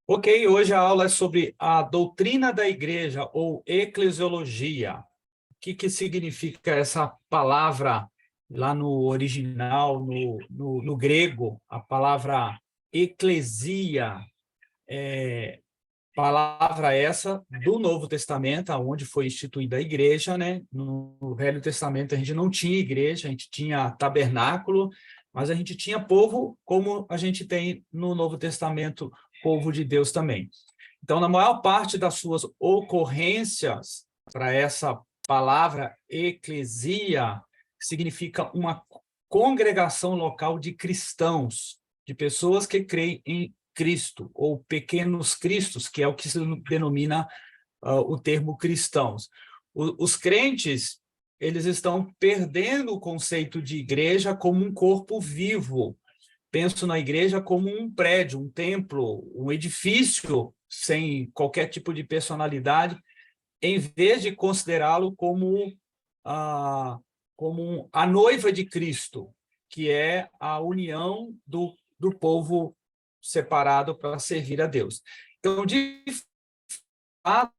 Ok, hoje a aula é sobre a doutrina da igreja, ou eclesiologia. O que significa essa palavra lá no original, no grego? A palavra eclesia, palavra essa do Novo Testamento, onde foi instituída a igreja, né? No Velho Testamento a gente não tinha igreja, a gente tinha tabernáculo, mas a gente tinha povo como a gente tem no Novo Testamento, povo de Deus também. Então, na maior parte das suas ocorrências, para essa palavra eclesia, significa uma congregação local de cristãos, de pessoas que creem em Cristo, ou pequenos cristos, que é o que se denomina o termo cristãos. Os crentes, eles estão perdendo o conceito de igreja como um corpo vivo. Penso na igreja como um prédio, um templo, um edifício sem qualquer tipo de personalidade, em vez de considerá-lo a, como a noiva de Cristo, que é a união do povo separado para servir a Deus. Então, de fato,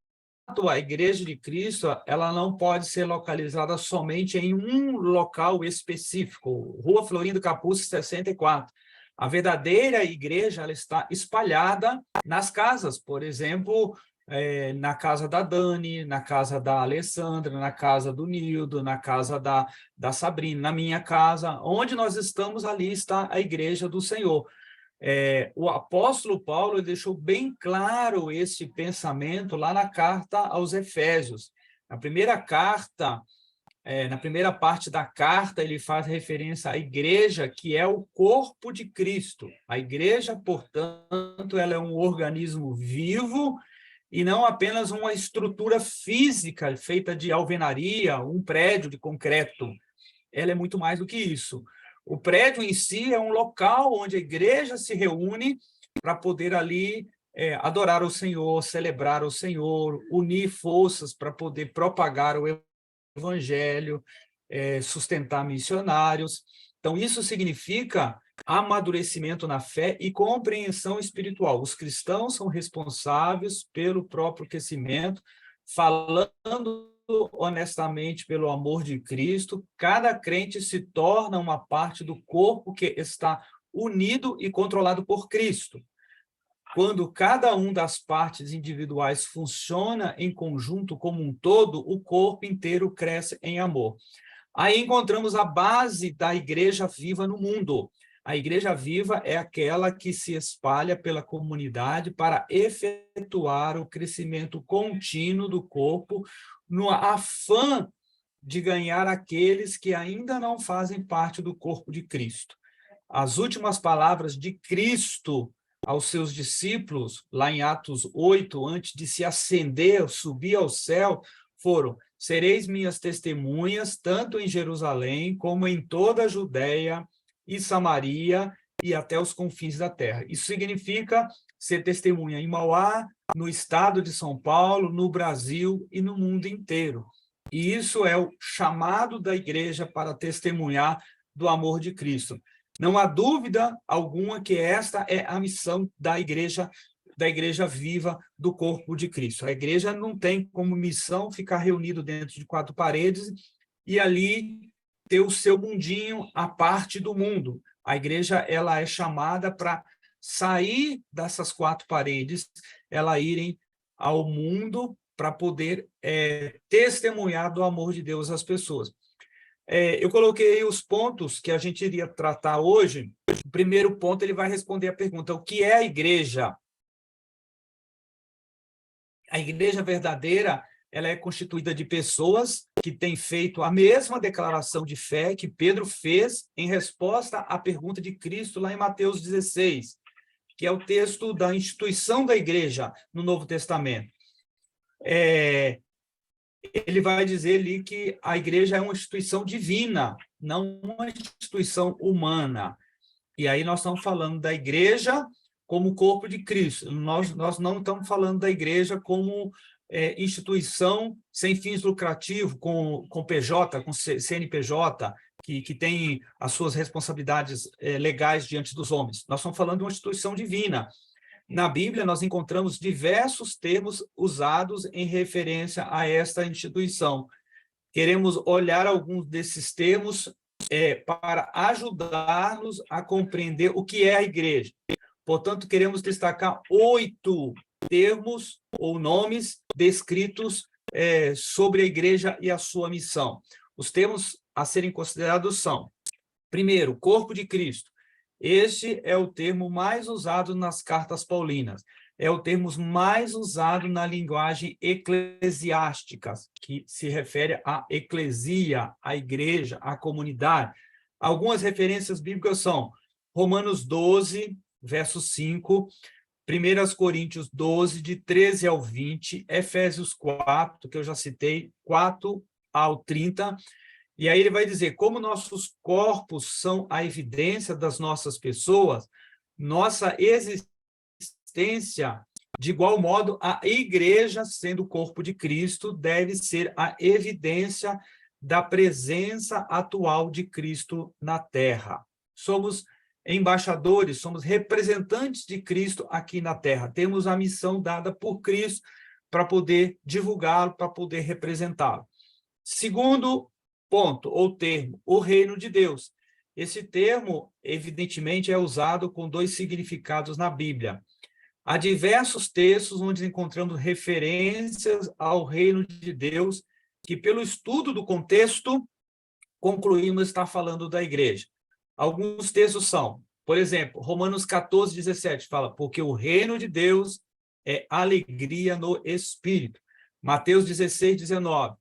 a Igreja de Cristo, ela não pode ser localizada somente em um local específico. Rua Florindo Capuzzi, 64. A verdadeira igreja, ela está espalhada nas casas, por exemplo, na casa da Dani, na casa da Alessandra, na casa do Nildo, na casa da Sabrina, na minha casa. Onde nós estamos, ali está a igreja do Senhor. O apóstolo Paulo deixou bem claro esse pensamento lá na carta aos Efésios. Na primeira carta, na primeira parte da carta, ele faz referência à igreja, que é o corpo de Cristo. A igreja, portanto, ela é um organismo vivo e não apenas uma estrutura física feita de alvenaria, um prédio de concreto. Ela é muito mais do que isso. O prédio em si é um local onde a igreja se reúne para poder ali adorar o Senhor, celebrar o Senhor, unir forças para poder propagar o evangelho, sustentar missionários. Então, isso significa amadurecimento na fé e compreensão espiritual. Os cristãos são responsáveis pelo próprio crescimento, falando honestamente pelo amor de Cristo. Cada crente se torna uma parte do corpo que está unido e controlado por Cristo. Quando cada um das partes individuais funciona em conjunto como um todo, o corpo inteiro cresce em amor. Aí encontramos a base da igreja viva no mundo. A igreja viva é aquela que se espalha pela comunidade para efetuar o crescimento contínuo do corpo, no afã de ganhar aqueles que ainda não fazem parte do corpo de Cristo. As últimas palavras de Cristo aos seus discípulos, lá em Atos 8, antes de se ascender, subir ao céu, foram: sereis minhas testemunhas, tanto em Jerusalém, como em toda a Judéia e Samaria, e até os confins da terra. Isso significa ser testemunha em Mauá, no estado de São Paulo, no Brasil e no mundo inteiro. E isso é o chamado da igreja para testemunhar do amor de Cristo. Não há dúvida alguma que esta é a missão da igreja viva do corpo de Cristo. A igreja não tem como missão ficar reunido dentro de quatro paredes e ali ter o seu mundinho à parte do mundo. A igreja, ela é chamada para sair dessas quatro paredes, ela irem ao mundo para poder testemunhar do amor de Deus às pessoas. Eu coloquei os pontos que a gente iria tratar hoje. O primeiro ponto, ele vai responder a pergunta: o que é a igreja? A igreja verdadeira, ela é constituída de pessoas que têm feito a mesma declaração de fé que Pedro fez em resposta à pergunta de Cristo lá em Mateus 16, que é o texto da instituição da igreja no Novo Testamento. Ele vai dizer ali que a igreja é uma instituição divina, não uma instituição humana. E aí nós estamos falando da igreja como corpo de Cristo. Nós não estamos falando da igreja como instituição sem fins lucrativos, com PJ, com CNPJ, que tem as suas responsabilidades legais diante dos homens. Nós estamos falando de uma instituição divina. Na Bíblia, nós encontramos diversos termos usados em referência a esta instituição. Queremos olhar alguns desses termos para ajudar-nos a compreender o que é a igreja. Portanto, queremos destacar 8 termos ou nomes descritos sobre a igreja e a sua missão. Os termos a serem considerados são, primeiro, corpo de Cristo. Este é o termo mais usado nas cartas paulinas. É o termo mais usado na linguagem eclesiástica, que se refere à eclesia, à igreja, à comunidade. Algumas referências bíblicas são Romanos 12, verso 5, 1 Coríntios 12, de 13 ao 20, Efésios 4, que eu já citei, 4 ao 30, e aí ele vai dizer, como nossos corpos são a evidência das nossas pessoas, nossa existência, de igual modo, a igreja, sendo o corpo de Cristo, deve ser a evidência da presença atual de Cristo na Terra. Somos embaixadores, somos representantes de Cristo aqui na Terra. Temos a missão dada por Cristo para poder divulgá-lo, para poder representá-lo. Segundo ponto, ou termo, o reino de Deus. Esse termo, evidentemente, é usado com 2 significados na Bíblia. Há diversos textos onde encontramos referências ao reino de Deus, que pelo estudo do contexto, concluímos estar falando da igreja. Alguns textos são, por exemplo, Romanos 14, 17, fala, porque o reino de Deus é alegria no Espírito. Mateus 16, 19,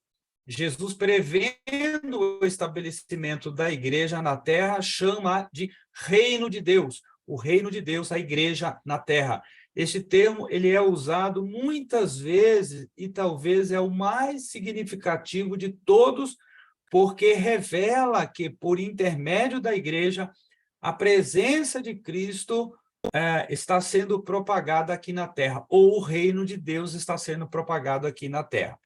Jesus, prevendo o estabelecimento da igreja na terra, chama de reino de Deus, o reino de Deus, a igreja na terra. Este termo ele é usado muitas vezes e talvez é o mais significativo de todos, porque revela que, por intermédio da igreja, a presença de Cristo está sendo propagada aqui na terra, ou o reino de Deus está sendo propagado aqui na terra.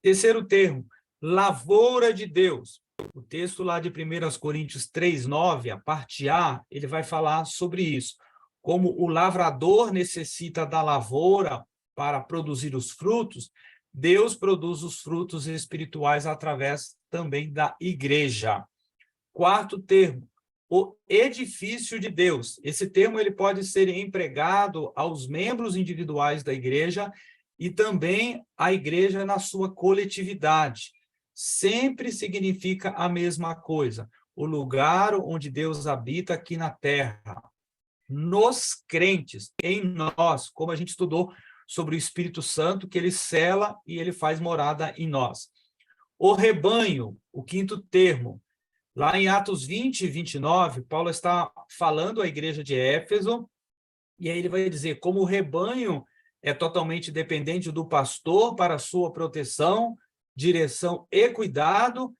Terceiro termo, lavoura de Deus. O texto lá de 1 Coríntios 3:9, a parte A, ele vai falar sobre isso. Como o lavrador necessita da lavoura para produzir os frutos, Deus produz os frutos espirituais através também da igreja. Quarto termo, o edifício de Deus. Esse termo ele pode ser empregado aos membros individuais da igreja e também à igreja na sua coletividade. Sempre significa a mesma coisa, o lugar onde Deus habita aqui na terra. Nos crentes, em nós, como a gente estudou sobre o Espírito Santo, que ele sela e ele faz morada em nós. O rebanho, o quinto termo, lá em Atos 20, 29, Paulo está falando à igreja de Éfeso, e aí ele vai dizer, como o rebanho é totalmente dependente do pastor para sua proteção, direção e cuidado,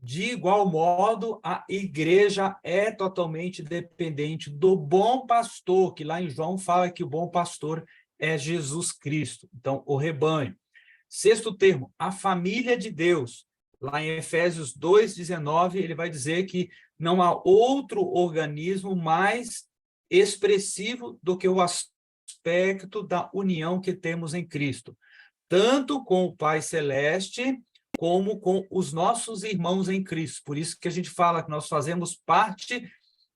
de igual modo, a igreja é totalmente dependente do bom pastor, que lá em João fala que o bom pastor é Jesus Cristo. Então, o rebanho. Sexto termo, a família de Deus. Lá em Efésios 2:19, ele vai dizer que não há outro organismo mais expressivo do que o aspecto da união que temos em Cristo, tanto com o Pai Celeste, como com os nossos irmãos em Cristo. Por isso que a gente fala que nós fazemos parte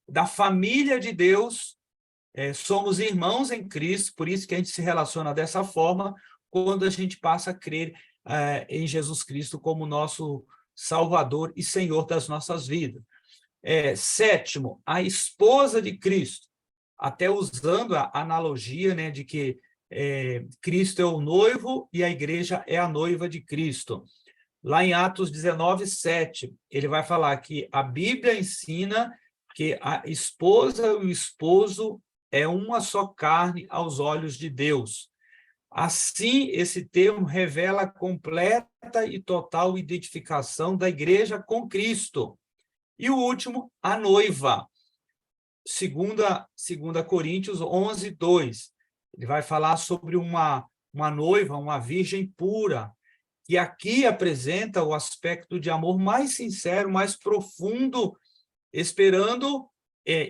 da família de Deus, somos irmãos em Cristo, por isso que a gente se relaciona dessa forma quando a gente passa a crer em Jesus Cristo como nosso Salvador e Senhor das nossas vidas. Sétimo, a esposa de Cristo, até usando a analogia, né, de que Cristo é o noivo e a igreja é a noiva de Cristo. Lá em Atos 19:7, ele vai falar que a Bíblia ensina que a esposa e o esposo é uma só carne aos olhos de Deus. Assim, esse termo revela a completa e total identificação da igreja com Cristo. E o último, a noiva. 2 Coríntios 11:2. Ele vai falar sobre uma noiva, uma virgem pura, que aqui apresenta o aspecto de amor mais sincero, mais profundo, esperando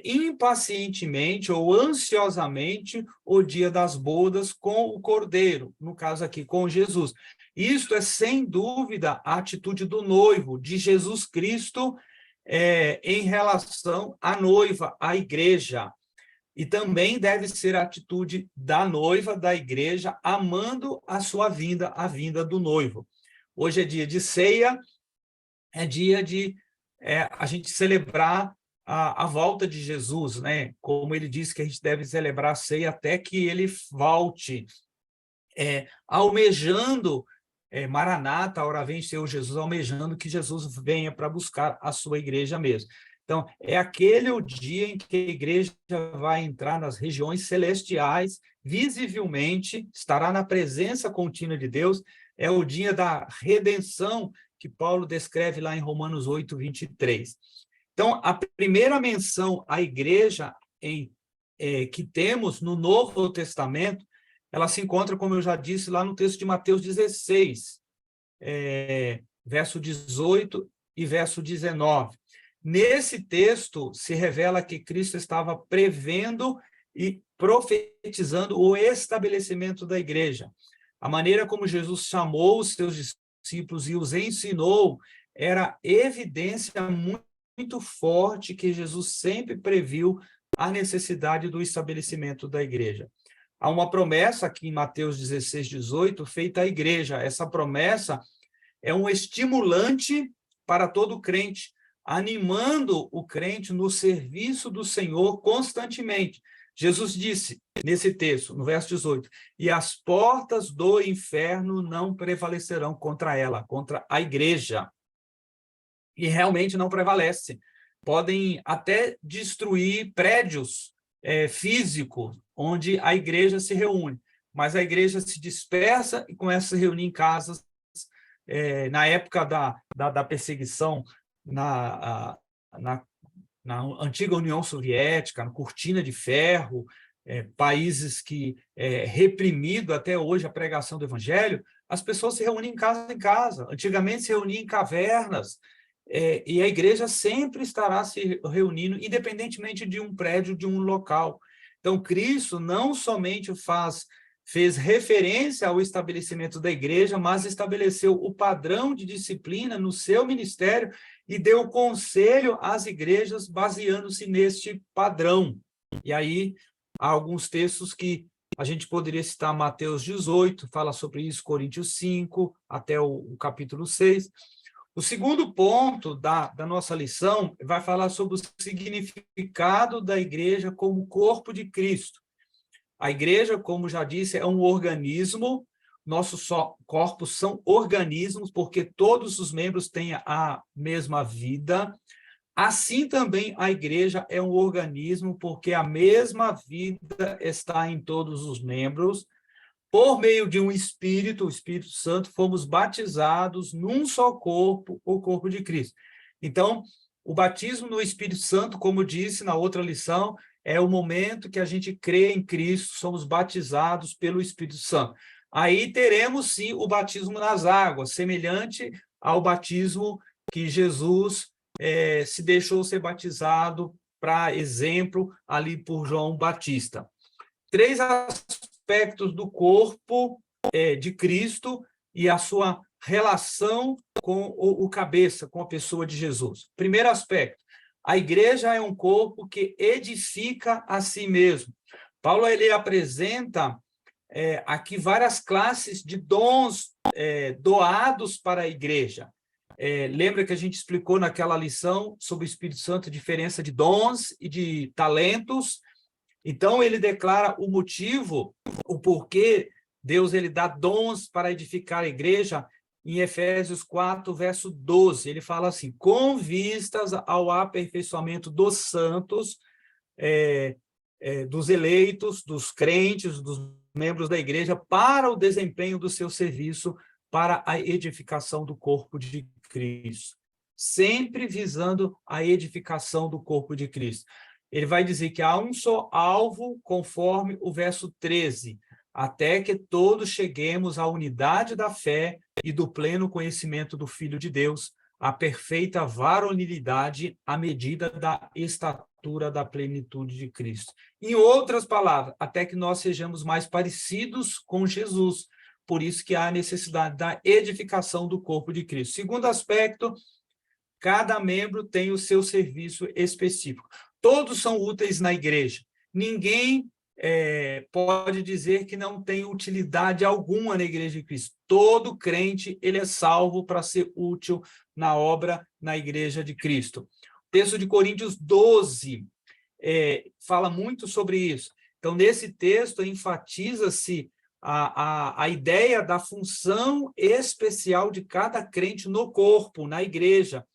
impacientemente ou ansiosamente o dia das bodas com o Cordeiro, no caso aqui, com Jesus. Isto é, sem dúvida, a atitude do noivo, de Jesus Cristo, em relação à noiva, à igreja. E também deve ser a atitude da noiva, da igreja, amando a sua vinda, a vinda do noivo. Hoje é dia de ceia, é dia de a gente celebrar a volta de Jesus, né? Como ele disse que a gente deve celebrar a ceia até que ele volte, almejando, Maranata, a hora vem Senhor Jesus, almejando que Jesus venha para buscar a sua igreja mesmo. Então, é aquele o dia em que a igreja vai entrar nas regiões celestiais, visivelmente, estará na presença contínua de Deus, é o dia da redenção, que Paulo descreve lá em Romanos 8, 23. Então, a primeira menção à igreja que temos no Novo Testamento, ela se encontra, como eu já disse, lá no texto de Mateus 16, verso 18 e verso 19. Nesse texto, se revela que Cristo estava prevendo e profetizando o estabelecimento da igreja. A maneira como Jesus chamou os seus discípulos e os ensinou era evidência muito forte que Jesus sempre previu a necessidade do estabelecimento da igreja. Há uma promessa aqui em Mateus 16, 18, feita à igreja. Essa promessa é um estimulante para todo crente, animando o crente no serviço do Senhor constantemente. Jesus disse, nesse texto, no verso 18, e as portas do inferno não prevalecerão contra ela, contra a igreja. E realmente não prevalece. Podem até destruir prédios físicos, onde a igreja se reúne, mas a igreja se dispersa e começa a se reunir em casas. Na época da perseguição na antiga União Soviética, na cortina de ferro, países que reprimido até hoje a pregação do evangelho, as pessoas se reuniam em casa. Antigamente se reuniam em cavernas, e a igreja sempre estará se reunindo, independentemente de um prédio, de um local. Então, Cristo não somente fez referência ao estabelecimento da igreja, mas estabeleceu o padrão de disciplina no seu ministério e deu conselho às igrejas baseando-se neste padrão. E aí, há alguns textos que a gente poderia citar. Mateus 18, fala sobre isso, Coríntios 5, até o capítulo 6. O segundo ponto da nossa lição vai falar sobre o significado da igreja como corpo de Cristo. A igreja, como já disse, é um organismo, nossos corpos são organismos, porque todos os membros têm a mesma vida. Assim também a igreja é um organismo, porque a mesma vida está em todos os membros. Por meio de um Espírito, o Espírito Santo, fomos batizados num só corpo, o corpo de Cristo. Então, o batismo no Espírito Santo, como disse na outra lição, é o momento que a gente crê em Cristo, somos batizados pelo Espírito Santo. Aí teremos, sim, o batismo nas águas, semelhante ao batismo que Jesus se deixou ser batizado, para exemplo, ali por João Batista. 3 aspectos do corpo de Cristo e a sua relação com o cabeça, com a pessoa de Jesus. Primeiro aspecto, a igreja é um corpo que edifica a si mesmo. Paulo ele apresenta aqui várias classes de dons doados para a igreja. Lembra que a gente explicou naquela lição sobre o Espírito Santo a diferença de dons e de talentos? Então, ele declara o motivo, o porquê Deus ele dá dons para edificar a igreja em Efésios 4, verso 12. Ele fala assim, com vistas ao aperfeiçoamento dos santos, dos eleitos, dos crentes, dos membros da igreja, para o desempenho do seu serviço, para a edificação do corpo de Cristo. Sempre visando a edificação do corpo de Cristo. Ele vai dizer que há um só alvo, conforme o verso 13, até que todos cheguemos à unidade da fé e do pleno conhecimento do Filho de Deus, à perfeita varonilidade, à medida da estatura estatura da plenitude de Cristo. Em outras palavras, até que nós sejamos mais parecidos com Jesus. Por isso que há a necessidade da edificação do corpo de Cristo. Segundo aspecto, cada membro tem o seu serviço específico. Todos são úteis na igreja. Ninguém pode dizer que não tem utilidade alguma na igreja de Cristo. Todo crente ele é salvo para ser útil na obra na igreja de Cristo. O texto de Coríntios 12 fala muito sobre isso. Então, nesse texto, enfatiza-se a ideia da função especial de cada crente no corpo, na igreja.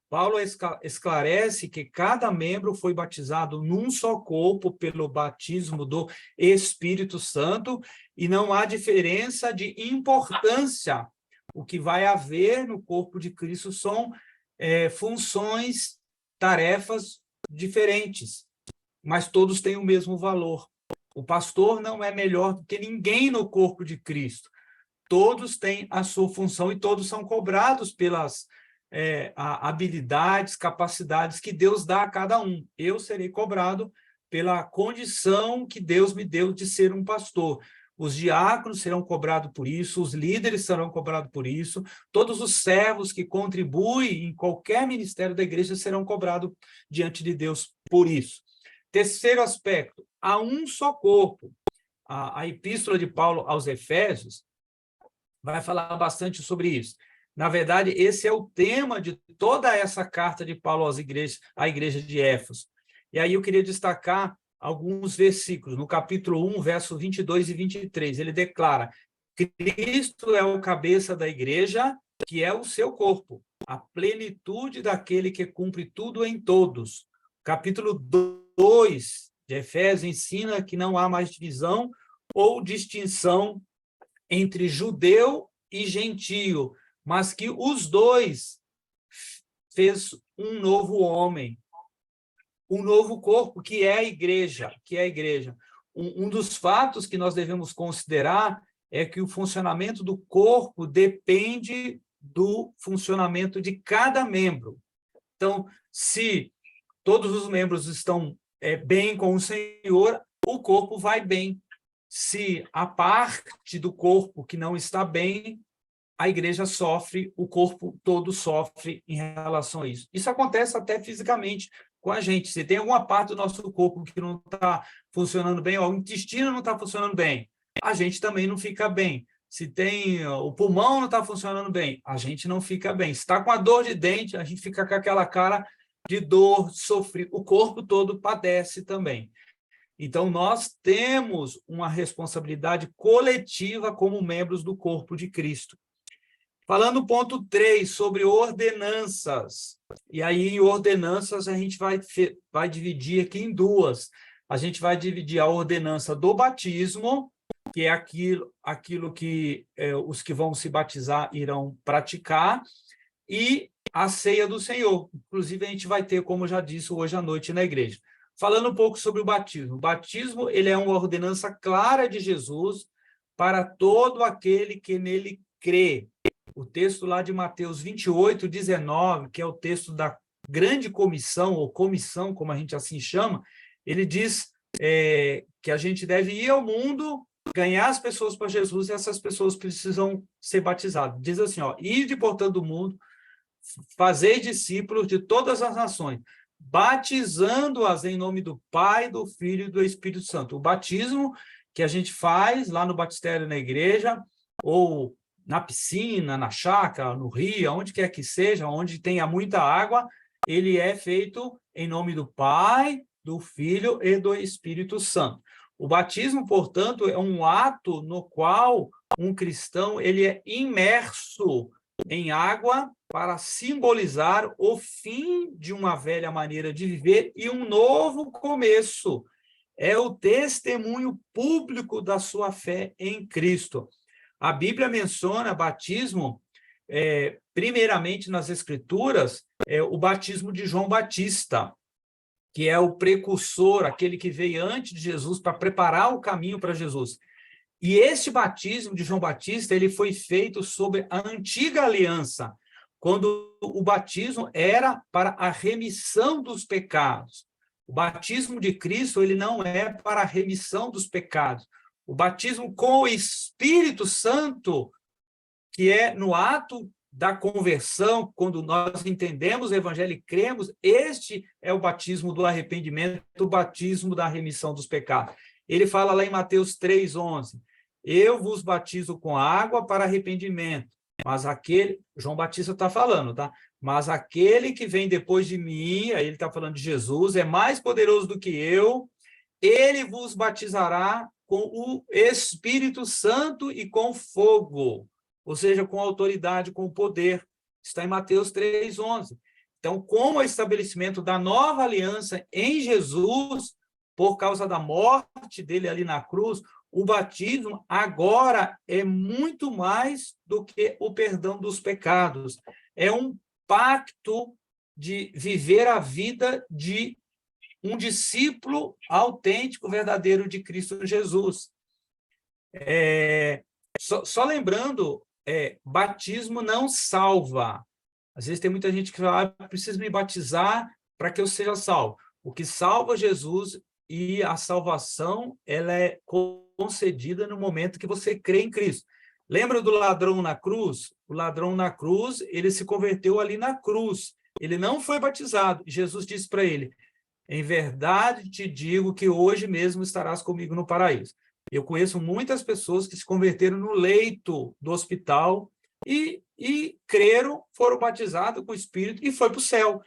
Paulo esclarece que cada membro foi batizado num só corpo pelo batismo do Espírito Santo e não há diferença de importância. O que vai haver no corpo de Cristo são funções, tarefas diferentes, mas todos têm o mesmo valor. O pastor não é melhor do que ninguém no corpo de Cristo. Todos têm a sua função e todos são cobrados pelas habilidades, capacidades que Deus dá a cada um. Eu serei cobrado pela condição que Deus me deu de ser um pastor. Os diáconos serão cobrados por isso, os líderes serão cobrados por isso, todos os servos que contribuem em qualquer ministério da igreja serão cobrados diante de Deus por isso. Terceiro aspecto, há um só corpo. A epístola de Paulo aos Efésios vai falar bastante sobre isso. Na verdade, esse é o tema de toda essa carta de Paulo à igreja de Éfeso. E aí eu queria destacar alguns versículos. No capítulo 1, verso 22 e 23, ele declara: Cristo é o cabeça da igreja, que é o seu corpo, a plenitude daquele que cumpre tudo em todos. Capítulo 2 de Efésios ensina que não há mais divisão ou distinção entre judeu e gentio, mas que os dois fez um novo homem, um novo corpo, que é a igreja, Um dos fatos que nós devemos considerar é que o funcionamento do corpo depende do funcionamento de cada membro. Então, se todos os membros estão bem com o Senhor, o corpo vai bem. Se a parte do corpo que não está bem, a igreja sofre, o corpo todo sofre em relação a isso. Isso acontece até fisicamente com a gente. Se tem alguma parte do nosso corpo que não está funcionando bem, ó, o intestino não está funcionando bem, a gente também não fica bem. Se tem o pulmão não está funcionando bem, a gente não fica bem. Se está com a dor de dente, a gente fica com aquela cara de dor, sofrer. O corpo todo padece também. Então, nós temos uma responsabilidade coletiva como membros do corpo de Cristo. Falando ponto 3, sobre ordenanças. E aí, em ordenanças, a gente vai dividir aqui em duas. A gente vai dividir a ordenança do batismo, que é aquilo que os que vão se batizar irão praticar, e a ceia do Senhor. Inclusive, a gente vai ter, como eu já disse, hoje à noite na igreja. Falando um pouco sobre o batismo. O batismo ele é uma ordenança clara de Jesus para todo aquele que nele crê. O texto lá de Mateus 28, 19, que é o texto da grande comissão, ou comissão, como a gente assim chama, ele diz que a gente deve ir ao mundo, ganhar as pessoas para Jesus, e essas pessoas precisam ser batizadas. Diz assim, ó, ide por todo o mundo, fazei discípulos de todas as nações, batizando-as em nome do Pai, do Filho e do Espírito Santo. O batismo que a gente faz lá no batistério na igreja, ou na piscina, na chácara, no rio, onde quer que seja, onde tenha muita água, ele é feito em nome do Pai, do Filho e do Espírito Santo. O batismo, portanto, é um ato no qual um cristão ele é imerso em água para simbolizar o fim de uma velha maneira de viver e um novo começo. É o testemunho público da sua fé em Cristo. A Bíblia menciona batismo, primeiramente nas Escrituras, o batismo de João Batista, que é o precursor, aquele que veio antes de Jesus para preparar o caminho para Jesus. E este batismo de João Batista ele foi feito sob a antiga aliança, quando o batismo era para a remissão dos pecados. O batismo de Cristo, ele não é para a remissão dos pecados. O batismo com o Espírito Santo, que é no ato da conversão, quando nós entendemos o evangelho e cremos, este é o batismo do arrependimento, o batismo da remissão dos pecados. Ele fala lá em Mateus 3:11, eu vos batizo com água para arrependimento, mas aquele, João Batista está falando, tá? Mas aquele que vem depois de mim, aí ele está falando de Jesus, é mais poderoso do que eu, ele vos batizará com o Espírito Santo e com fogo, ou seja, com autoridade, com poder. Está em Mateus 3:11. Então, com o estabelecimento da nova aliança em Jesus, por causa da morte dele ali na cruz, o batismo agora é muito mais do que o perdão dos pecados. É um pacto de viver a vida de um discípulo autêntico, verdadeiro de Cristo Jesus. Só lembrando, batismo não salva. Às vezes tem muita gente que fala, preciso me batizar para que eu seja salvo. O que salva Jesus e a salvação, ela é concedida no momento que você crê em Cristo. Lembra do ladrão na cruz? O ladrão na cruz, ele se converteu ali na cruz. Ele não foi batizado. Jesus disse para ele, em verdade te digo que hoje mesmo estarás comigo no paraíso. Eu conheço muitas pessoas que se converteram no leito do hospital e creram, foram batizados com o Espírito e foi para o céu.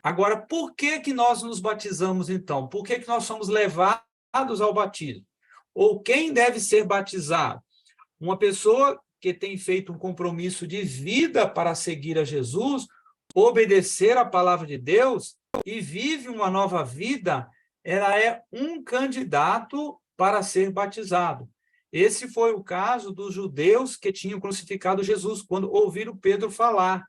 Agora, por que nós nos batizamos, então? Por que nós somos levados ao batismo? Ou quem deve ser batizado? Uma pessoa que tem feito um compromisso de vida para seguir a Jesus, obedecer a palavra de Deus e vive uma nova vida, ela é um candidato para ser batizado. Esse foi o caso dos judeus que tinham crucificado Jesus, quando ouviram Pedro falar,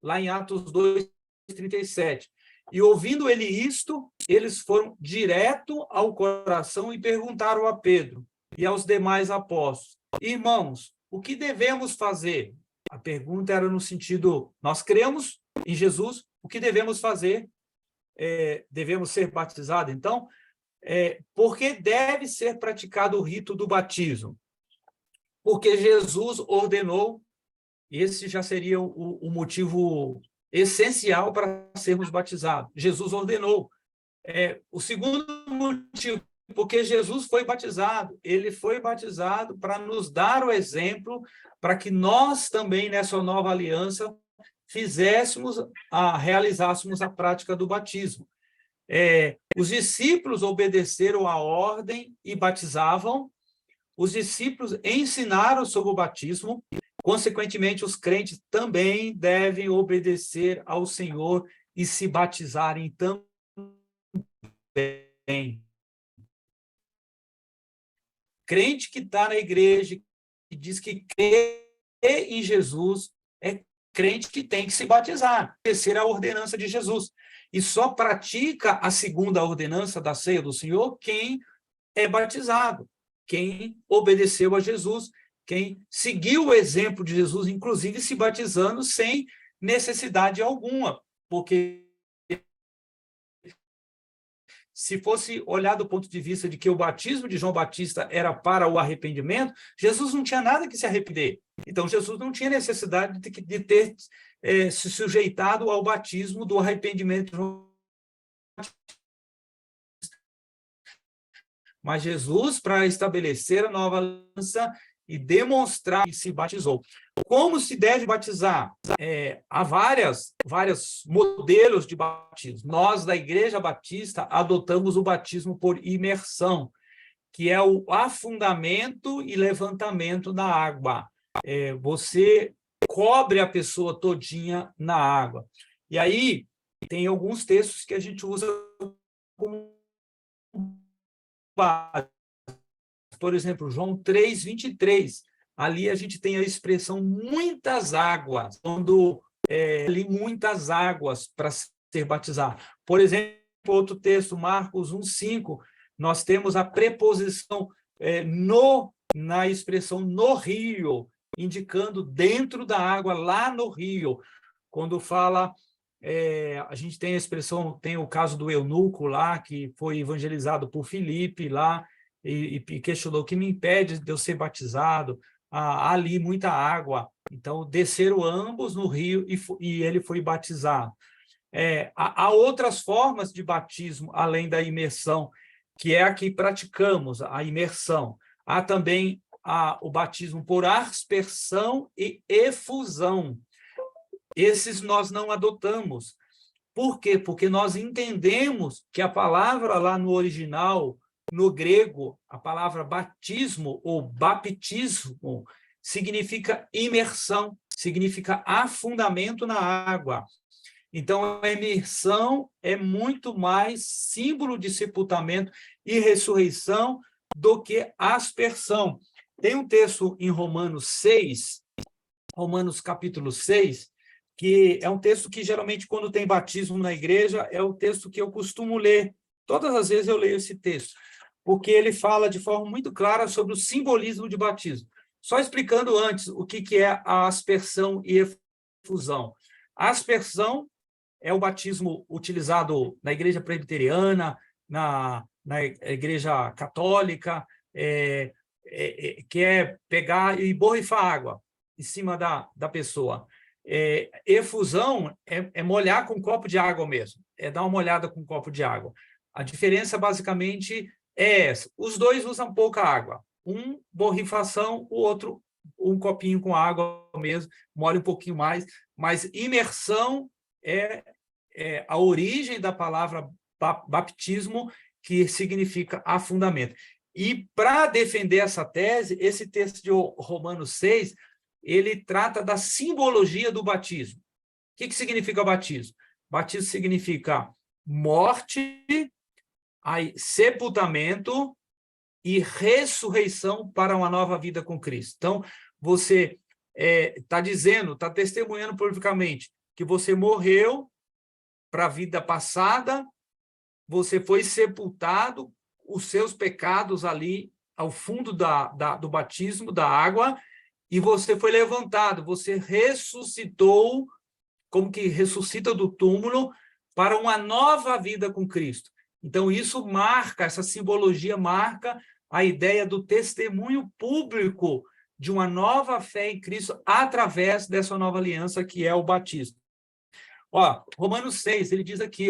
lá em Atos 2:37. E ouvindo ele isto, eles foram direto ao coração e perguntaram a Pedro e aos demais apóstolos, irmãos, o que devemos fazer? A pergunta era no sentido, nós cremos em Jesus, o que devemos fazer? Devemos ser batizados, então? Por que deve ser praticado o rito do batismo? Porque Jesus ordenou, e esse já seria o motivo essencial para sermos batizados. Jesus ordenou. O segundo motivo, porque Jesus foi batizado. Ele foi batizado para nos dar o exemplo, para que nós também, nessa nova aliança, realizássemos a prática do batismo. Os discípulos obedeceram a ordem e batizavam. Os discípulos ensinaram sobre o batismo. Consequentemente, os crentes também devem obedecer ao Senhor e se batizarem também. Crente que está na igreja, que diz que crê em Jesus, é crente que tem que se batizar, obedecer a ordenança de Jesus. E só pratica a segunda ordenança da ceia do Senhor quem é batizado, quem obedeceu a Jesus, quem seguiu o exemplo de Jesus, inclusive se batizando sem necessidade alguma, porque se fosse olhar do ponto de vista de que o batismo de João Batista era para o arrependimento, Jesus não tinha nada que se arrepender. Então, Jesus não tinha necessidade de ter se sujeitado ao batismo do arrependimento de João Batista. Mas Jesus, para estabelecer a nova aliança e demonstrar que se batizou. Como se deve batizar? Há vários modelos de batismo. Nós, da Igreja Batista, adotamos o batismo por imersão, que é o afundamento e levantamento na água. Você cobre a pessoa todinha na água. E aí, tem alguns textos que a gente usa como base. Por exemplo, João 3:23. Ali a gente tem a expressão muitas águas, quando ali muitas águas para ser batizado. Por exemplo, outro texto, Marcos 1:5, nós temos a preposição na expressão no rio, indicando dentro da água, lá no rio, quando fala a gente tem a expressão, tem o caso do eunuco lá, que foi evangelizado por Filipe lá, e questionou: o que me impede de eu ser batizado? Há ali muita água. Então, desceram ambos no rio e ele foi batizado. Há outras formas de batismo, além da imersão, que é a que praticamos, a imersão. Há também o batismo por aspersão e efusão. Esses nós não adotamos. Por quê? Porque nós entendemos que a palavra lá no original, no grego, a palavra batismo ou baptismo significa imersão, significa afundamento na água. Então, a imersão é muito mais símbolo de sepultamento e ressurreição do que aspersão. Tem um texto em Romanos 6, Romanos capítulo 6, que é um texto que, geralmente, quando tem batismo na igreja, é o texto que eu costumo ler. Todas as vezes eu leio esse texto, porque ele fala de forma muito clara sobre o simbolismo de batismo. Só explicando antes o que é a aspersão e efusão. A aspersão é o batismo utilizado na igreja presbiteriana, na igreja católica, que é pegar e borrifar água em cima da pessoa. Efusão é molhar com um copo de água mesmo, é dar uma molhada com um copo de água. A diferença, basicamente, é essa. Os dois usam pouca água. Um, borrifação, o outro, um copinho com água mesmo, molha um pouquinho mais, mas imersão é a origem da palavra baptismo, que significa afundamento. E, para defender essa tese, esse texto de Romanos 6, ele trata da simbologia do batismo. O que significa batismo? Batismo significa morte, sepultamento e ressurreição para uma nova vida com Cristo. Então, você está dizendo, está testemunhando publicamente que você morreu para a vida passada, você foi sepultado, os seus pecados ali ao fundo do batismo, da água, e você foi levantado, você ressuscitou, como que ressuscita do túmulo, para uma nova vida com Cristo. Então, isso marca, essa simbologia marca a ideia do testemunho público de uma nova fé em Cristo através dessa nova aliança que é o batismo. Romanos 6, ele diz aqui,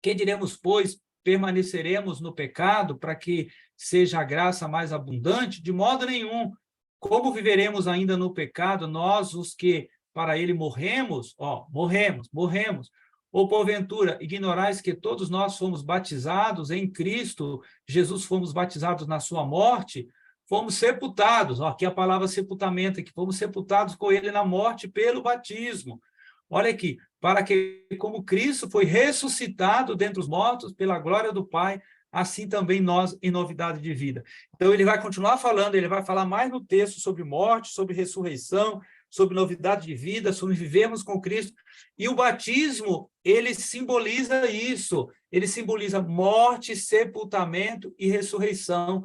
que diremos, pois, permaneceremos no pecado para que seja a graça mais abundante? De modo nenhum. Como viveremos ainda no pecado, nós, os que para ele morremos? Morremos. Ou, porventura, ignorais que todos nós fomos batizados em Cristo, Jesus fomos batizados na sua morte, fomos sepultados, aqui a palavra sepultamento, que fomos sepultados com ele na morte pelo batismo. Olha aqui, para que, como Cristo foi ressuscitado dentre os mortos pela glória do Pai, assim também nós em novidade de vida. Então, ele vai continuar falando, ele vai falar mais no texto sobre morte, sobre ressurreição, sobre novidade de vida, sobre vivermos com Cristo. E o batismo, ele simboliza isso, ele simboliza morte, sepultamento e ressurreição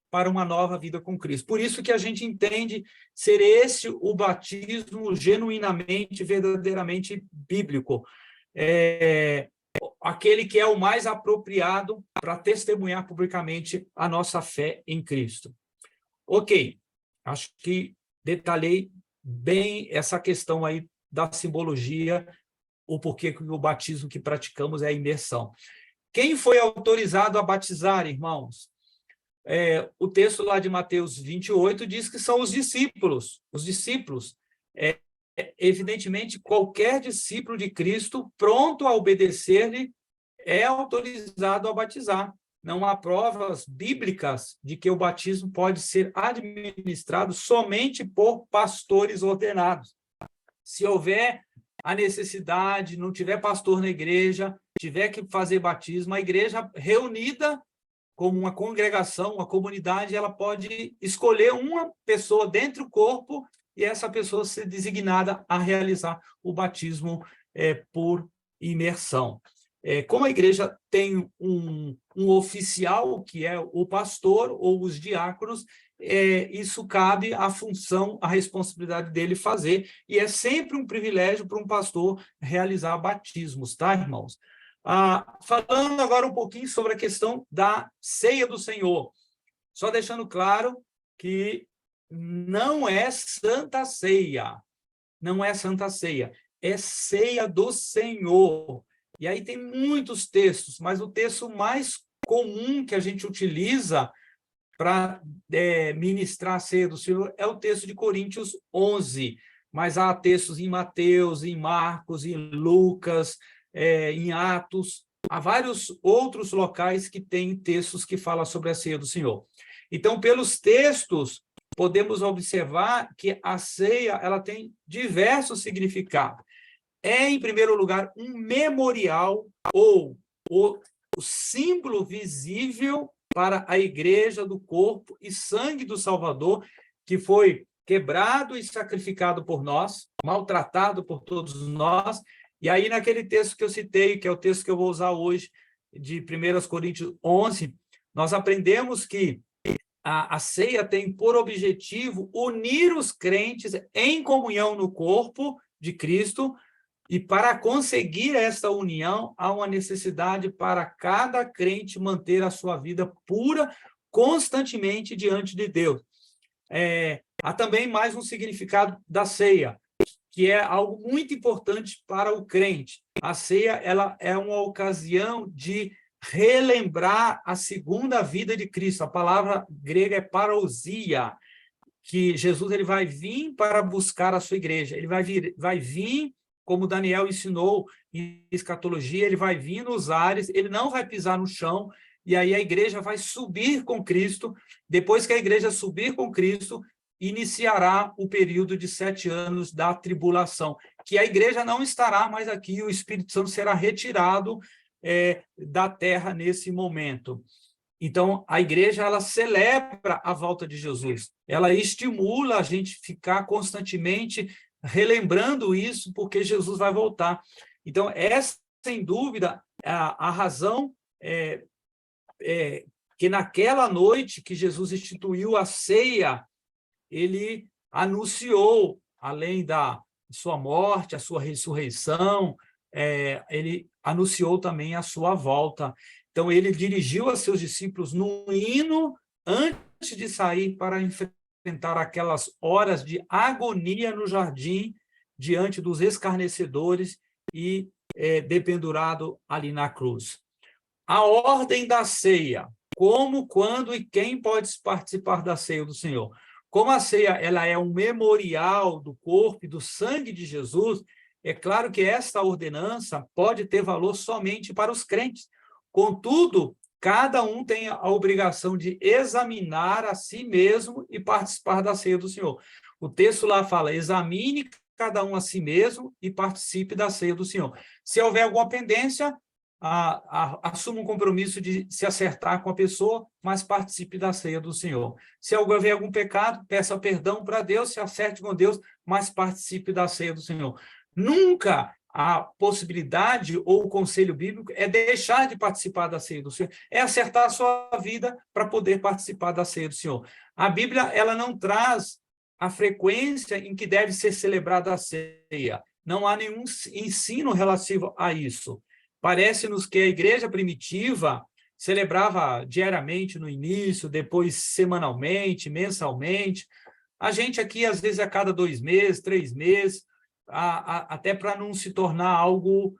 para uma nova vida com Cristo. Por isso que a gente entende ser esse o batismo genuinamente, verdadeiramente bíblico. Aquele que é o mais apropriado para testemunhar publicamente a nossa fé em Cristo. Ok, acho que detalhei bem essa questão aí da simbologia, o porquê que o batismo que praticamos é a imersão. Quem foi autorizado a batizar, irmãos? O texto lá de Mateus 28 diz que são os discípulos. Os discípulos, evidentemente, qualquer discípulo de Cristo pronto a obedecer-lhe é autorizado a batizar. Não há provas bíblicas de que o batismo pode ser administrado somente por pastores ordenados. Se houver a necessidade, não tiver pastor na igreja, tiver que fazer batismo, a igreja reunida como uma congregação, uma comunidade, ela pode escolher uma pessoa dentro do corpo e essa pessoa ser designada a realizar o batismo por imersão. como a igreja tem um oficial, que é o pastor ou os diáconos, isso cabe à função, à responsabilidade dele fazer, e é sempre um privilégio para um pastor realizar batismos, tá, irmãos? Falando agora um pouquinho sobre a questão da ceia do Senhor, só deixando claro que não é Santa Ceia, não é Santa Ceia, é ceia do Senhor. E aí tem muitos textos, mas o texto mais comum que a gente utiliza para ministrar a ceia do Senhor é o texto de Coríntios 11, mas há textos em Mateus, em Marcos, em Lucas, em Atos, há vários outros locais que têm textos que falam sobre a ceia do Senhor. Então, pelos textos, podemos observar que a ceia ela tem diversos significados. Em primeiro lugar, um memorial ou o símbolo visível para a igreja do corpo e sangue do Salvador, que foi quebrado e sacrificado por nós, maltratado por todos nós. E aí, naquele texto que eu citei, que é o texto que eu vou usar hoje, de 1 Coríntios 11, nós aprendemos que a ceia tem por objetivo unir os crentes em comunhão no corpo de Cristo, e para conseguir esta união, há uma necessidade para cada crente manter a sua vida pura constantemente diante de Deus. Há também mais um significado da ceia, que é algo muito importante para o crente. A ceia ela é uma ocasião de relembrar a segunda vida de Cristo. A palavra grega é parousia, que Jesus ele vai vir para buscar a sua igreja. Ele vai vir, como Daniel ensinou em escatologia, ele vai vir nos ares, ele não vai pisar no chão, e aí a igreja vai subir com Cristo. Depois que a igreja subir com Cristo, iniciará o período de 7 anos da tribulação, que a igreja não estará mais aqui, o Espírito Santo será retirado da terra nesse momento. Então, a igreja ela celebra a volta de Jesus, ela estimula a gente ficar constantemente relembrando isso, porque Jesus vai voltar. Então, essa, sem dúvida, a razão que naquela noite que Jesus instituiu a ceia, ele anunciou, além da sua morte, a sua ressurreição, ele anunciou também a sua volta. Então, ele dirigiu a seus discípulos num hino antes de sair para enfrentar aquelas horas de agonia no jardim, diante dos escarnecedores e dependurado ali na cruz. A ordem da ceia, como, quando e quem pode participar da ceia do Senhor. Como a ceia ela é um memorial do corpo e do sangue de Jesus, é claro que esta ordenança pode ter valor somente para os crentes. Contudo, cada um tem a obrigação de examinar a si mesmo e participar da ceia do Senhor. O texto lá fala, examine cada um a si mesmo e participe da ceia do Senhor. Se houver alguma pendência, assuma um compromisso de se acertar com a pessoa, mas participe da ceia do Senhor. Se houver algum pecado, peça perdão para Deus, se acerte com Deus, mas participe da ceia do Senhor. Nunca a possibilidade ou o conselho bíblico é deixar de participar da ceia do Senhor, é acertar a sua vida para poder participar da ceia do Senhor. A Bíblia ela não traz a frequência em que deve ser celebrada a ceia. Não há nenhum ensino relativo a isso. Parece-nos que a igreja primitiva celebrava diariamente no início, depois semanalmente, mensalmente. A gente aqui, às vezes, a cada 2 meses, 3 meses, até para não se tornar algo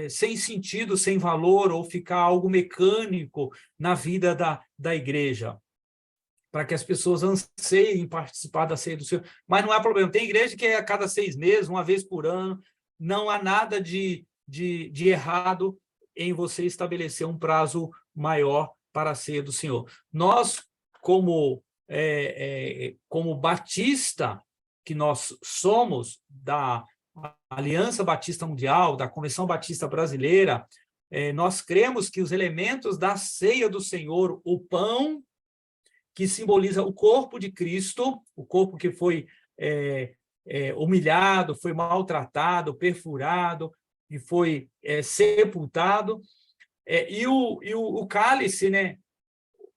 sem sentido, sem valor, ou ficar algo mecânico na vida da igreja, para que as pessoas anseiem participar da ceia do Senhor. Mas não há problema. Tem igreja que é a cada 6 meses, uma vez por ano, não há nada de errado em você estabelecer um prazo maior para a ceia do Senhor. Nós, como batista, que nós somos da Aliança Batista Mundial, da Convenção Batista Brasileira, nós cremos que os elementos da ceia do Senhor, o pão, que simboliza o corpo de Cristo, o corpo que foi humilhado, foi maltratado, perfurado, e foi sepultado. E o cálice, né?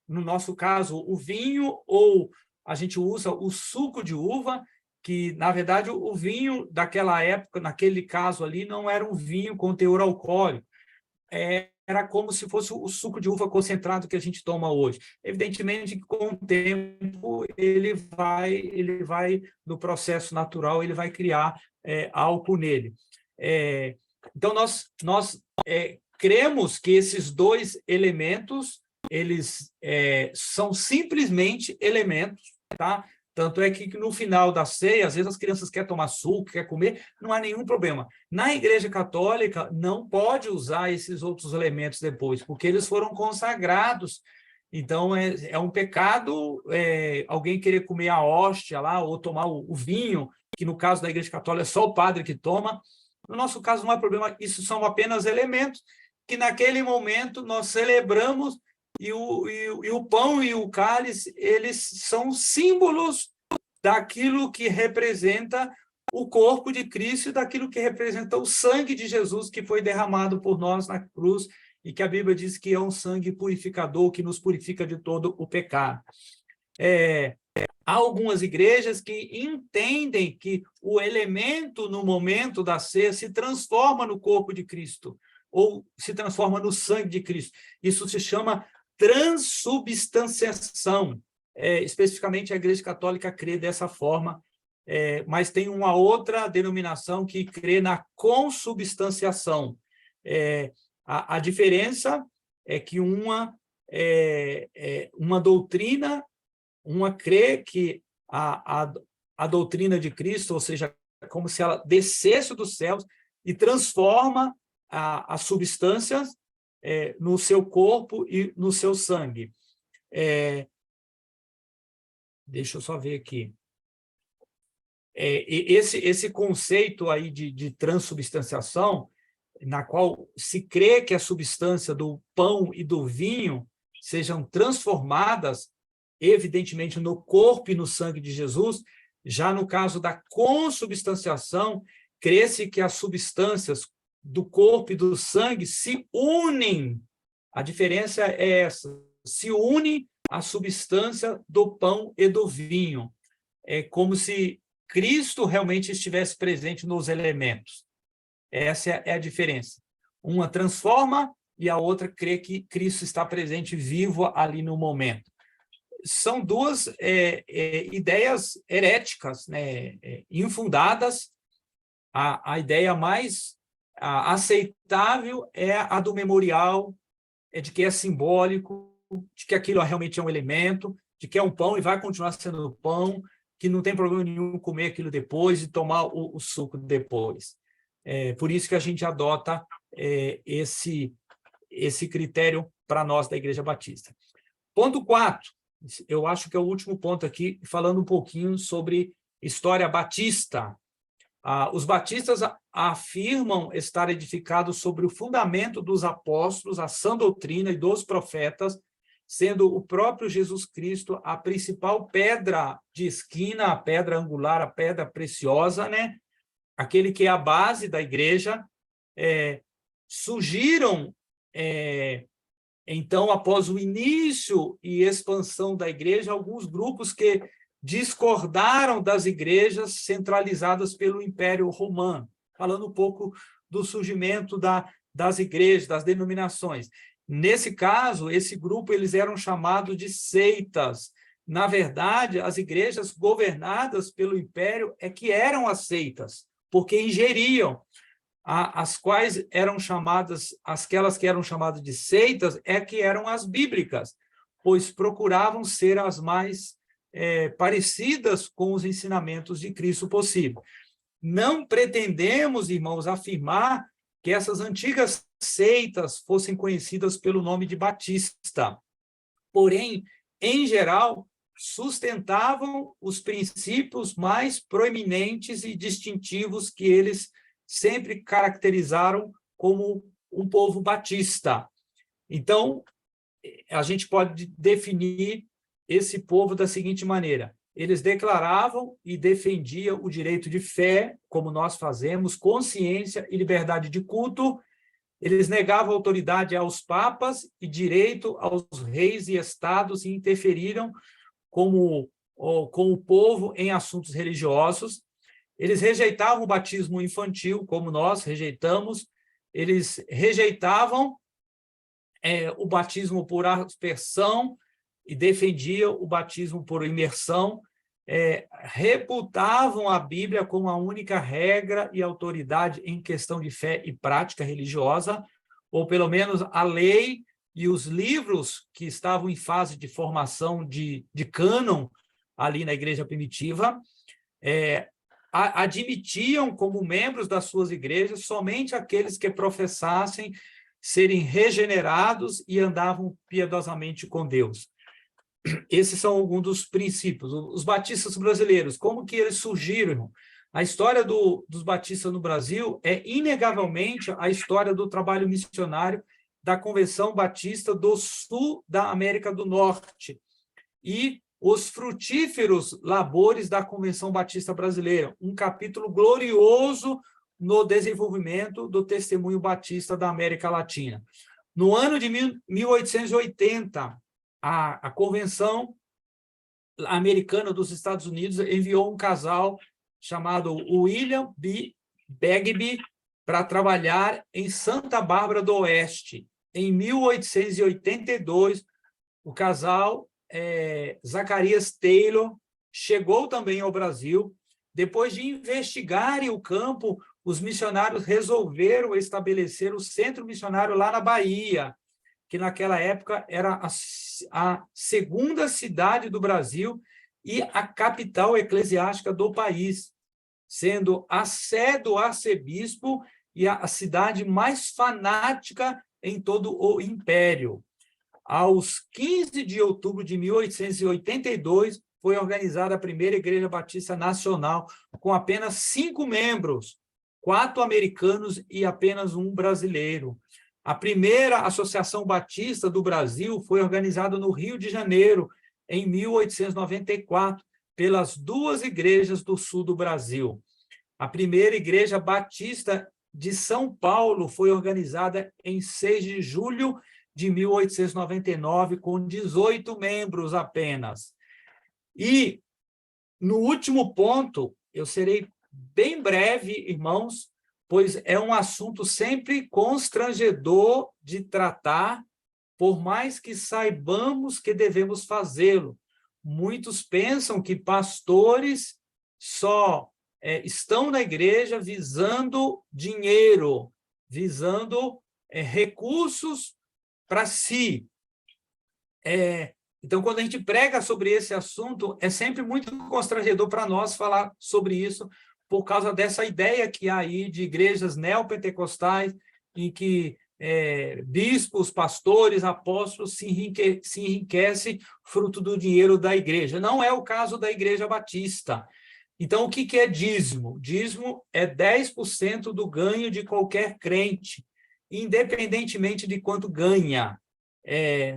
No nosso caso, o vinho, ou a gente usa o suco de uva, que, na verdade, o vinho daquela época, naquele caso ali, não era um vinho com teor alcoólico, era como se fosse o suco de uva concentrado que a gente toma hoje. Evidentemente, com o tempo, ele vai no processo natural, ele vai criar álcool nele. Então, nós cremos que esses dois elementos, eles são simplesmente elementos, tá? Tanto é que no final da ceia, às vezes as crianças querem tomar suco, querem comer, não há nenhum problema. Na Igreja Católica, não pode usar esses outros elementos depois, porque eles foram consagrados. Então, é um pecado alguém querer comer a hóstia lá, ou tomar o vinho, que no caso da Igreja Católica é só o padre que toma. No nosso caso, não há problema, isso são apenas elementos que naquele momento nós celebramos, e o pão e o cálice, eles são símbolos daquilo que representa o corpo de Cristo e daquilo que representa o sangue de Jesus que foi derramado por nós na cruz, e que a Bíblia diz que é um sangue purificador, que nos purifica de todo o pecado. Há algumas igrejas que entendem que o elemento, no momento da ceia, se transforma no corpo de Cristo, ou se transforma no sangue de Cristo. Isso se chama transubstanciação. Especificamente, a Igreja Católica crê dessa forma, mas tem uma outra denominação que crê na consubstanciação. A diferença é que uma doutrina, uma crê que a doutrina de Cristo, ou seja, como se ela descesse dos céus e transforma as substâncias no seu corpo e no seu sangue. Deixa eu só ver aqui. Esse conceito aí de transubstanciação, na qual se crê que a substância do pão e do vinho sejam transformadas, evidentemente, no corpo e no sangue de Jesus. Já no caso da consubstanciação, crê-se que as substâncias do corpo e do sangue se unem. A diferença é essa: se une a substância do pão e do vinho. É como se Cristo realmente estivesse presente nos elementos. Essa é a diferença. Uma transforma e a outra crê que Cristo está presente, vivo ali no momento. São duas ideias heréticas, né, infundadas. A ideia mais aceitável é a do memorial, de que é simbólico, de que aquilo realmente é um elemento, de que é um pão e vai continuar sendo pão, que não tem problema nenhum comer aquilo depois e tomar o suco depois. Por isso que a gente adota esse critério para nós da Igreja Batista. Ponto 4, eu acho que é o último ponto aqui, falando um pouquinho sobre história batista. Os batistas afirmam estar edificados sobre o fundamento dos apóstolos, a sã doutrina e dos profetas, sendo o próprio Jesus Cristo a principal pedra de esquina, a pedra angular, a pedra preciosa, né? Aquele que é a base da igreja. Surgiram, então, após o início e expansão da igreja, alguns grupos que discordaram das igrejas centralizadas pelo Império Romano, falando um pouco do surgimento das igrejas, das denominações. Nesse caso, esse grupo, eles eram chamados de seitas. Na verdade, as igrejas governadas pelo Império que eram as seitas, porque ingeriam. As quais eram chamadas, aquelas que eram chamadas de seitas, que eram as bíblicas, pois procuravam ser as mais parecidas com os ensinamentos de Cristo possível. Não pretendemos, irmãos, afirmar que essas antigas seitas fossem conhecidas pelo nome de batista. Porém, em geral, sustentavam os princípios mais proeminentes e distintivos que eles sempre caracterizaram como um povo batista. Então, a gente pode definir esse povo da seguinte maneira: eles declaravam e defendiam o direito de fé, como nós fazemos, consciência e liberdade de culto. Eles negavam autoridade aos papas e direito aos reis e estados e interferiram com o povo em assuntos religiosos. Eles rejeitavam o batismo infantil, como nós rejeitamos. Eles rejeitavam o batismo por aspersão e defendiam o batismo por imersão. Reputavam a Bíblia como a única regra e autoridade em questão de fé e prática religiosa, ou pelo menos a lei e os livros que estavam em fase de formação de cânon ali na igreja primitiva, admitiam como membros das suas igrejas somente aqueles que professassem serem regenerados e andavam piedosamente com Deus. Esses são alguns dos princípios. Os batistas brasileiros, como que eles surgiram? A história dos batistas no Brasil é, inegavelmente, a história do trabalho missionário da Convenção Batista do Sul da América do Norte e os frutíferos labores da Convenção Batista Brasileira, um capítulo glorioso no desenvolvimento do testemunho batista da América Latina. No ano de 1880, a Convenção Americana dos Estados Unidos enviou um casal chamado William B. Begbie para trabalhar em Santa Bárbara do Oeste. Em 1882, o casal Zacarias Taylor chegou também ao Brasil. Depois de investigarem o campo, os missionários resolveram estabelecer o centro missionário lá na Bahia, que naquela época era a segunda cidade do Brasil e a capital eclesiástica do país, sendo a sede do arcebispo e a cidade mais fanática em todo o império. Aos 15 de outubro de 1882, foi organizada a primeira Igreja Batista Nacional, com apenas 5 membros, 4 americanos e apenas um brasileiro. A primeira Associação Batista do Brasil foi organizada no Rio de Janeiro, em 1894, pelas 2 igrejas do sul do Brasil. A primeira Igreja Batista de São Paulo foi organizada em 6 de julho de 1899, com 18 membros apenas. E, no último ponto, eu serei bem breve, irmãos, pois é um assunto sempre constrangedor de tratar, por mais que saibamos que devemos fazê-lo. Muitos pensam que pastores só estão na igreja visando dinheiro, visando recursos para si. Então, quando a gente prega sobre esse assunto, é sempre muito constrangedor para nós falar sobre isso, por causa dessa ideia que há aí de igrejas neopentecostais, em que bispos, pastores, apóstolos se enriquecem fruto do dinheiro da igreja. Não é o caso da Igreja Batista. Então, o que é dízimo? Dízimo é 10% do ganho de qualquer crente, independentemente de quanto ganha.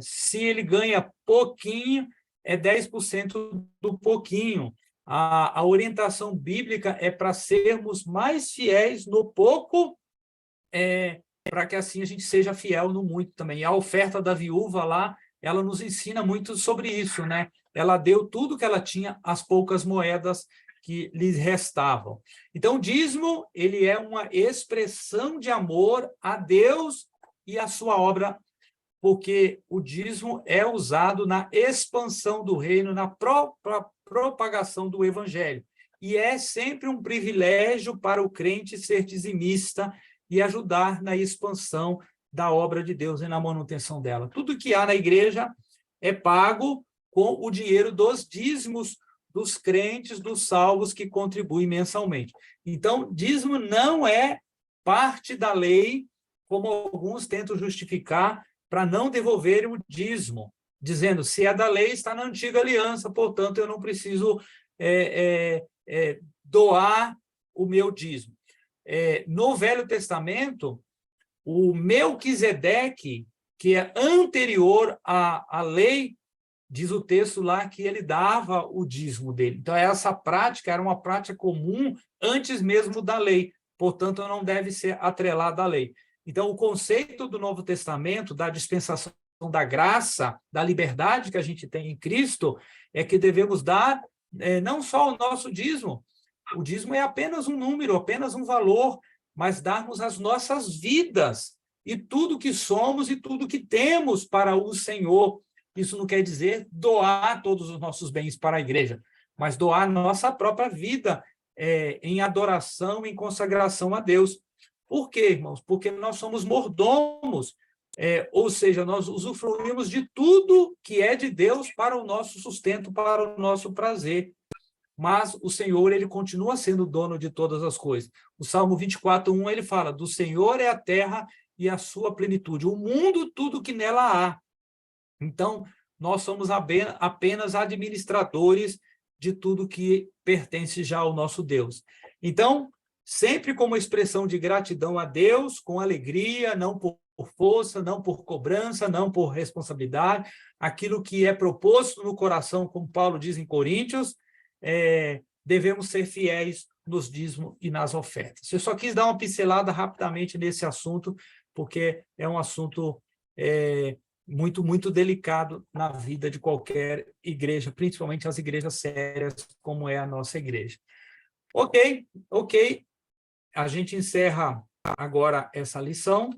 Se ele ganha pouquinho, é 10% do pouquinho. A orientação bíblica é para sermos mais fiéis no pouco, para que assim a gente seja fiel no muito também. E a oferta da viúva lá, ela nos ensina muito sobre isso, né? Ela deu tudo que ela tinha, as poucas moedas que lhes restavam. Então, o dízimo, ele é uma expressão de amor a Deus e a sua obra, porque o dízimo é usado na expansão do reino, na propagação do evangelho. E é sempre um privilégio para o crente ser dizimista e ajudar na expansão da obra de Deus e na manutenção dela. Tudo que há na igreja é pago com o dinheiro dos dízimos dos crentes, dos salvos que contribuem mensalmente. Então, dízimo não é parte da lei, como alguns tentam justificar, para não devolverem o dízimo, dizendo, se é da lei, está na antiga aliança, portanto, eu não preciso doar o meu dízimo. No Velho Testamento, o Melquisedeque, que é anterior à lei, diz o texto lá que ele dava o dízimo dele. Então, essa prática era uma prática comum antes mesmo da lei, portanto, não deve ser atrelada à lei. Então, o conceito do Novo Testamento, da dispensação da graça, da liberdade que a gente tem em Cristo, é que devemos dar não só o nosso dízimo. O dízimo é apenas um número, apenas um valor, mas darmos as nossas vidas e tudo que somos e tudo que temos para o Senhor. Isso não quer dizer doar todos os nossos bens para a igreja, mas doar nossa própria vida em adoração, em consagração a Deus. Por quê, irmãos? Porque nós somos mordomos, ou seja, nós usufruímos de tudo que é de Deus para o nosso sustento, para o nosso prazer. Mas o Senhor, ele continua sendo dono de todas as coisas. O Salmo 24:1, ele fala: do Senhor é a terra e a sua plenitude, o mundo, tudo que nela há. Então, nós somos apenas administradores de tudo que pertence já ao nosso Deus. Então, sempre como expressão de gratidão a Deus, com alegria, não por força, não por cobrança, não por responsabilidade, aquilo que é proposto no coração, como Paulo diz em Coríntios, devemos ser fiéis nos dízimos e nas ofertas. Eu só quis dar uma pincelada rapidamente nesse assunto, porque é um assunto muito, muito delicado na vida de qualquer igreja, principalmente as igrejas sérias, como é a nossa igreja. Ok. A gente encerra agora essa lição.